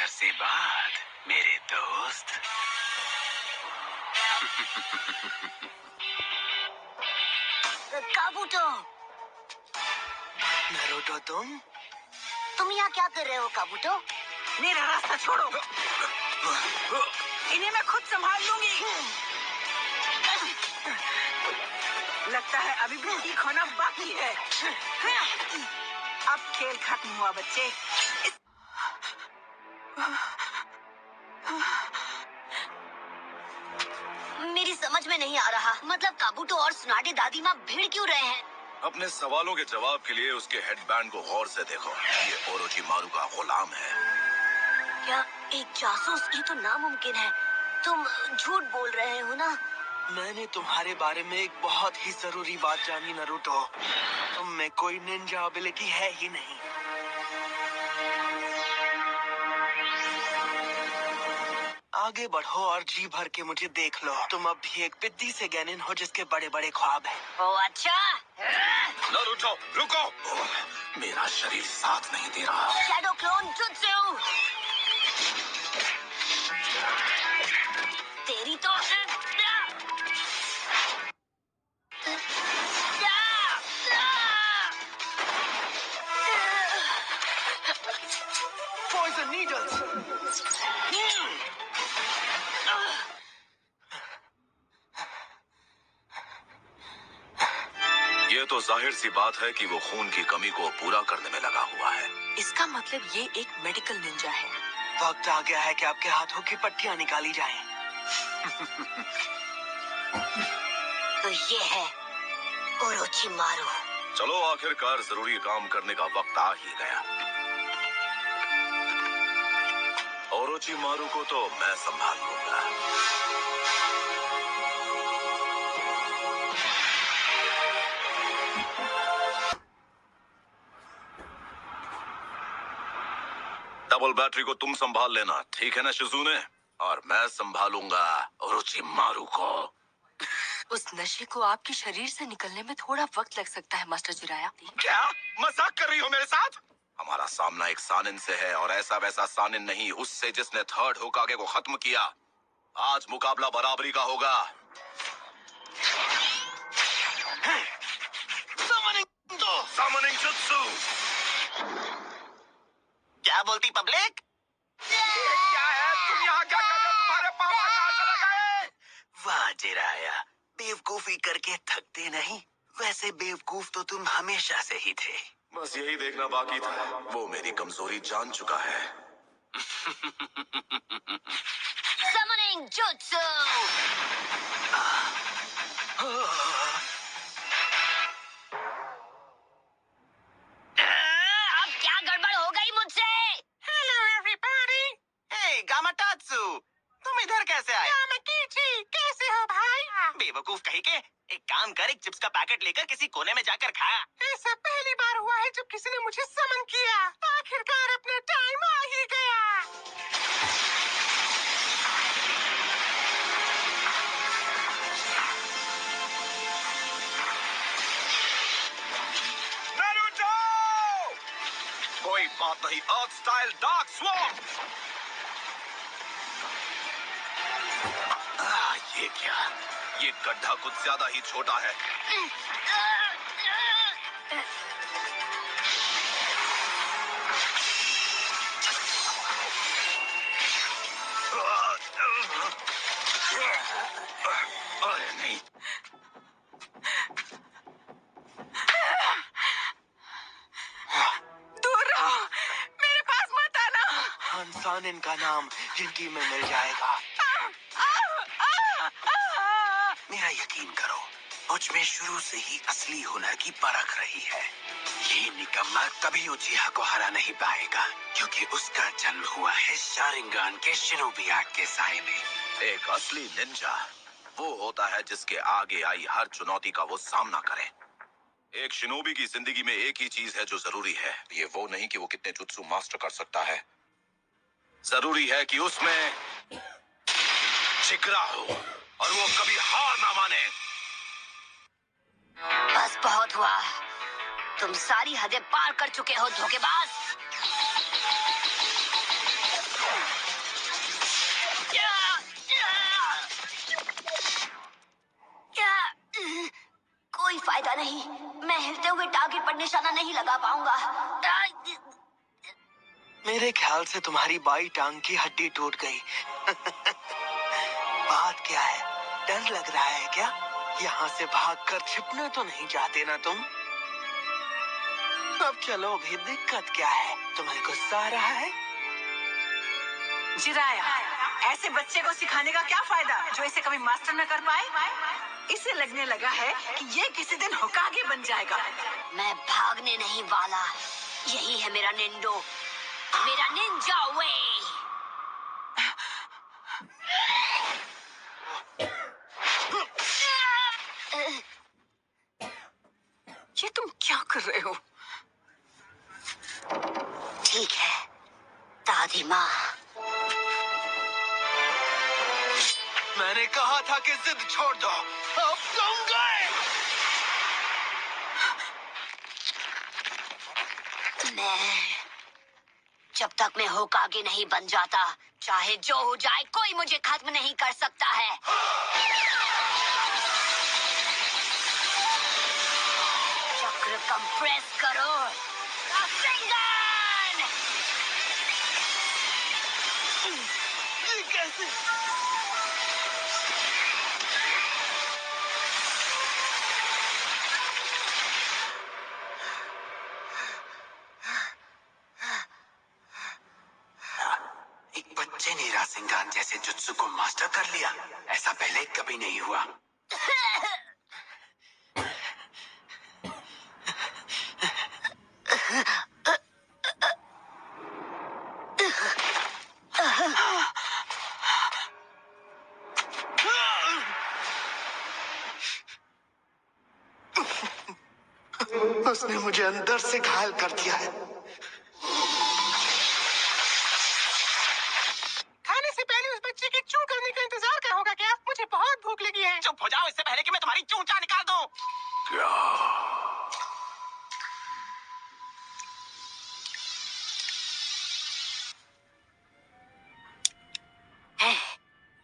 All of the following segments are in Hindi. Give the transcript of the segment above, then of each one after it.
अरसे बाद मेरे दोस्त। काबूतो। नारुतो तुम यहाँ क्या कर रहे हो काबूतो? मेरा रास्ता छोड़ो। इन्हें मैं खुद संभाल लूंगी। लगता है अभी भी ठीक होना बाकी है। अब खेल खत्म हुआ बच्चे। मेरी समझ में नहीं आ रहा, मतलब काबूतो और सुनाडे दादी माँ भिड़ क्यों रहे हैं? अपने सवालों के जवाब के लिए उसके हेडबैंड को गौर से देखो। ये ओरोचिमारू का गुलाम है। क्या एक जासूस? ये तो नामुमकिन है। तुम झूठ बोल रहे हो ना? मैंने तुम्हारे बारे में एक बहुत ही जरूरी बात जानी नारुतो। तुम में कोई निंजा एबिलिटी है ही नहीं। आगे बढ़ो और जी भर के मुझे देख लो। तुम अब भी एक पिद्दी से गैनिन हो जिसके बड़े बड़े ख्वाब हैं। ओ अच्छा। नारुतो रुको, मेरा शरीर साथ नहीं दे रहा। Shadow clone jutsu. तेरी तो Poison needles! ये तो जाहिर सी बात है कि वो खून की कमी को पूरा करने में लगा हुआ है। इसका मतलब ये एक मेडिकल निंजा है। वक्त आ गया है कि आपके हाथों की पट्टियां निकाली जाएं। तो ये है ओरोचिमारू। चलो आखिरकार जरूरी काम करने का वक्त आ ही गया। ओरोचिमारू को तो मैं संभाल लूंगा। डबल बैटरी को तुम संभाल लेना, ठीक है ना शिजुने? और मैं संभालूंगा ओरोचिमारू को। उस नशे को आपके शरीर से निकलने में थोड़ा वक्त लग सकता है मास्टर जिराया। क्या मजाक कर रही हो मेरे साथ? हमारा सामना एक सानिन से है, और ऐसा वैसा सानिन नहीं, उससे जिसने थर्ड होकागे को खत्म किया। आज मुकाबला बराबरी का होगा। Summoning jutsu! क्या बोलती पब्लिक? क्या है? तुम यहाँ क्या कर रहे हो? तुम्हारे पापा कहाँ चले गए? वाह जिराया, बेवकूफी करके थकते नहीं। वैसे बेवकूफ तो तुम हमेशा से ही थे। बस यही देखना बाकी था। वो मेरी कमजोरी जान चुका है। Summoning Jutsu! अब क्या गड़बड़ हो गई मुझसे? Hello everybody. हे गामाटात्सु, तुम इधर कैसे आए? कैसे हो भाई? बेवकूफ कहीं के। एक काम कर, एक चिप्स का पैकेट लेकर किसी कोने में जाकर खा। ऐसा पहली बार हुआ है जब किसी ने मुझे समन किया। आखिरकार अपना टाइम आ ही गया। नारुतो! कोई बात नहीं, अर्थ स्टाइल डार्क स्वॉर्म। ये क्या? ये गड्ढा कुछ ज्यादा ही छोटा है। अरे नहीं। दूर रहो, मेरे पास मत आना। सानिन का नाम जिंदगी में मिल जाएगा। मेरा यकीन करो, मुझ में शुरू से ही असली हुनर की परख रही है। ये निकम्मा कभी उचिहा को हरा नहीं पाएगा, क्योंकि उसका जन्म हुआ है शारिंगान के शिनोबी आर्ट के साए में। एक असली निंजा वो होता है जिसके आगे आई हर चुनौती का वो सामना करे। एक शिनोबी की जिंदगी में एक ही चीज है जो जरूरी है। ये वो नहीं कि वो कितने जुत्सु मास्टर कर सकता है, जरूरी है कि उसमें जिगरा हो और वो कभी हार ना माने। बस बहुत हुआ। तुम सारी हदें पार कर चुके हो धोखेबाज। हुए टारगेट पर निशाना नहीं लगा पाऊंगा। मेरे ख्याल से तुम्हारी बाई टांग की हड्डी टूट गई। बात क्या है, डर लग रहा है क्या? यहाँ से भागकर छिपना तो नहीं चाहते ना तुम? अब चलो, भी दिक्कत क्या है? तुम्हें गुस्सा आ रहा है? जिराया, ऐसे बच्चे को सिखाने का क्या फायदा जो इसे कभी मास्टर न कर पाए? इसे लगने लगा है कि ये किसी दिन होकागे बन जाएगा। मैं भागने नहीं वाला। यही है मेरा निंडो, मेरा निंजा वे। ये तुम क्या कर रहे हो? ठीक है दादी माँ। मैंने कहा था कि जिद छोड़ दो। अब तुम गए। जब तक मैं होकागे नहीं बन जाता, चाहे जो हो जाए, कोई मुझे खत्म नहीं कर सकता है। चक्र कंप्रेस करो। रासेंगन! ये कैसे? एक बच्चे ने रासेंगान जैसे जुत्सु को मास्टर कर लिया। ऐसा पहले कभी नहीं हुआ। उसने मुझे अंदर से घायल कर दिया है। खाने से पहले उस बच्चे की चूं करने का इंतजार करोगे क्या? मुझे बहुत भूख लगी है। चुप हो जाओ, इससे पहले कि मैं तुम्हारी चूंचा निकाल दूं। क्या?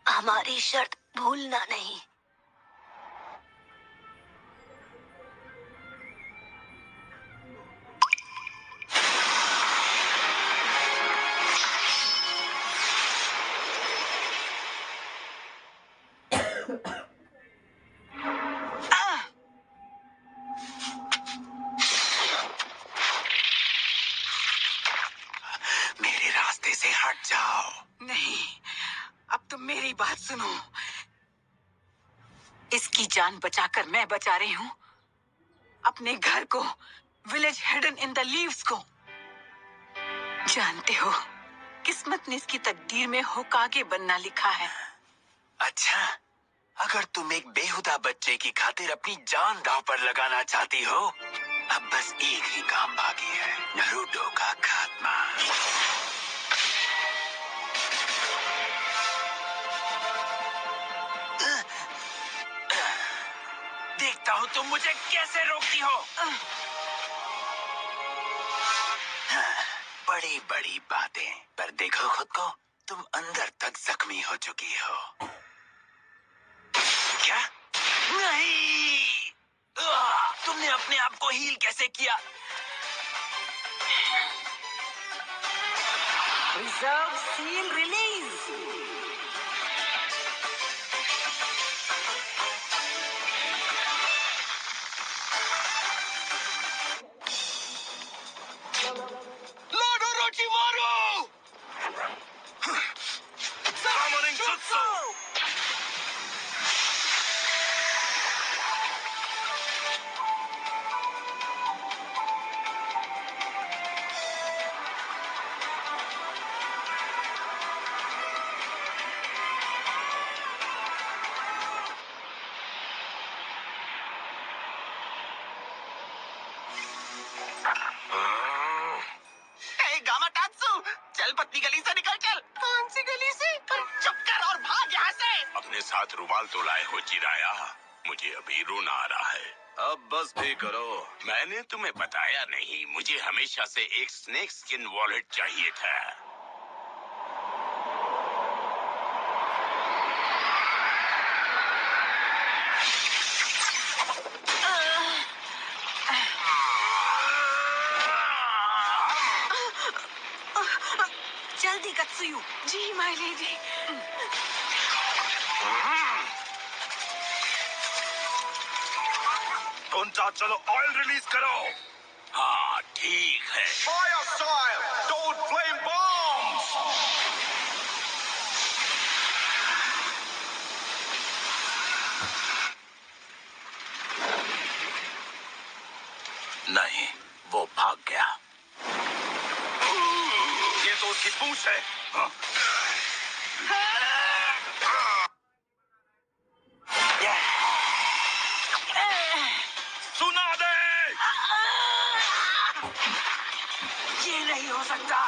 हमारी शर्त भूलना नहीं। मेरे रास्ते से हट जाओ। नहीं, अब तुम मेरी बात सुनो। इसकी जान बचाकर मैं बचा रही हूँ अपने घर को, village hidden in the leaves को। जानते हो, किस्मत ने इसकी तकदीर में होकागे बनना लिखा है। अच्छा, अगर तुम एक बेहुदा बच्चे की खातिर अपनी जान दांव पर लगाना चाहती हो, अब बस एक ही काम बाकी है, नारुतो का खात्मा। देखता हूँ तुम मुझे कैसे रोकती हो। बड़ी बड़ी बातें, पर देखो खुद को, तुम अंदर तक जख्मी हो चुकी हो। क्या? नहीं! तुमने अपने आप को हील कैसे किया? Reserve seal release. Lord Orochimaru! Summoning Jutsu! ए गामाटात्सु, चल पतली गली से निकल चल। कौन सी गली से? चुप कर और भाग यहाँ से। अपने साथ रुमाल तो लाए हो जिराया? मुझे अभी रोना आ रहा है। अब बस भी करो। मैंने तुम्हें बताया नहीं, मुझे हमेशा से एक स्नेक स्किन वॉलेट चाहिए था। जल्दी कत्सुयु। जी माय लेडी। उनका चलो ऑयल रिलीज करो। हाँ ठीक है। Fire style, don't flame bombs. नहीं, वो भाग गया। ये तो उसकी पूंछ है। हाँ? सुना दे। ये नहीं हो सकता।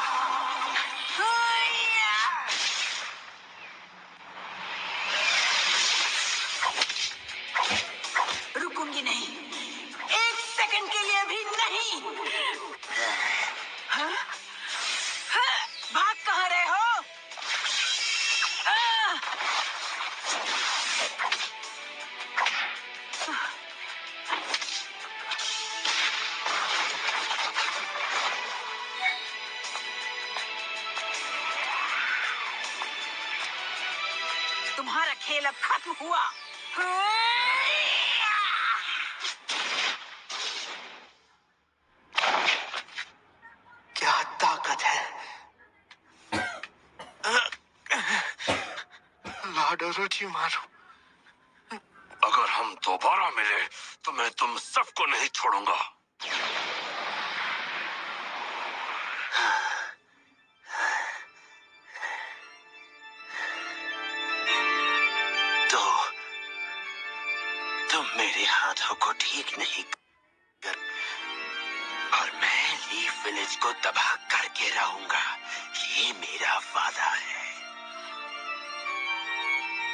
रुकूंगी नहीं, एक सेकंड के लिए भी नहीं। हाँ? हाँ? भाग कहाँ रहे हो? तुम्हारा खेल अब खत्म हुआ। क्या ताकत है। Lord Orochimaru. अगर हम दोबारा मिले तो मैं तुम सबको नहीं छोड़ूंगा। तो तुम मेरे हाथों को ठीक नहीं कर, और मैं लीफ विलेज को तबाह करके रहूंगा। ये मेरा वादा है।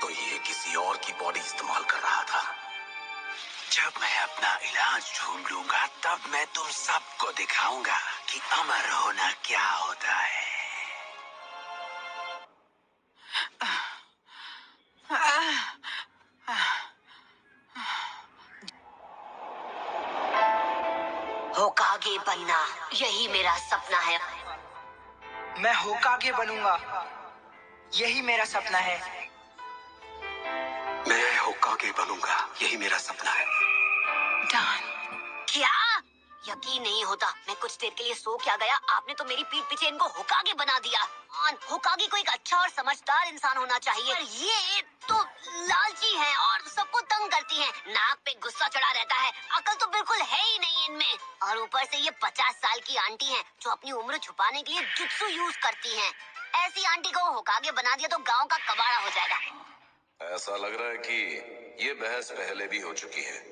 तो ये किसी और की बॉडी इस्तेमाल कर रहा था। जब मैं अपना इलाज ढूंढ लूंगा तब मैं तुम सबको दिखाऊंगा कि अमर होना क्या होता है। होकागे बनना, यही मेरा सपना है। मैं होकागे बनूंगा, यही मेरा सपना है। मैं होकागे बनूंगा, यही मेरा सपना है। क्या? यकीन नहीं होता, मैं कुछ देर के लिए सो क्या गया। आपने तो मेरी पीठ पीछे इनको होकागे बना दिया। होकागे को एक अच्छा और समझदार इंसान होना चाहिए, पर ये तो लालची हैं और सबको तंग करती हैं। नाक पे गुस्सा चढ़ा रहता है, अकल तो बिल्कुल है ही नहीं इनमें। और ऊपर से ये 50 साल की आंटी हैं जो अपनी उम्र छुपाने के लिए जुत्सु यूज करती हैं। ऐसी आंटी को होकागे बना दिया तो गांव का कबाड़ा हो जाएगा। ऐसा लग रहा है कि ये बहस पहले भी हो चुकी है।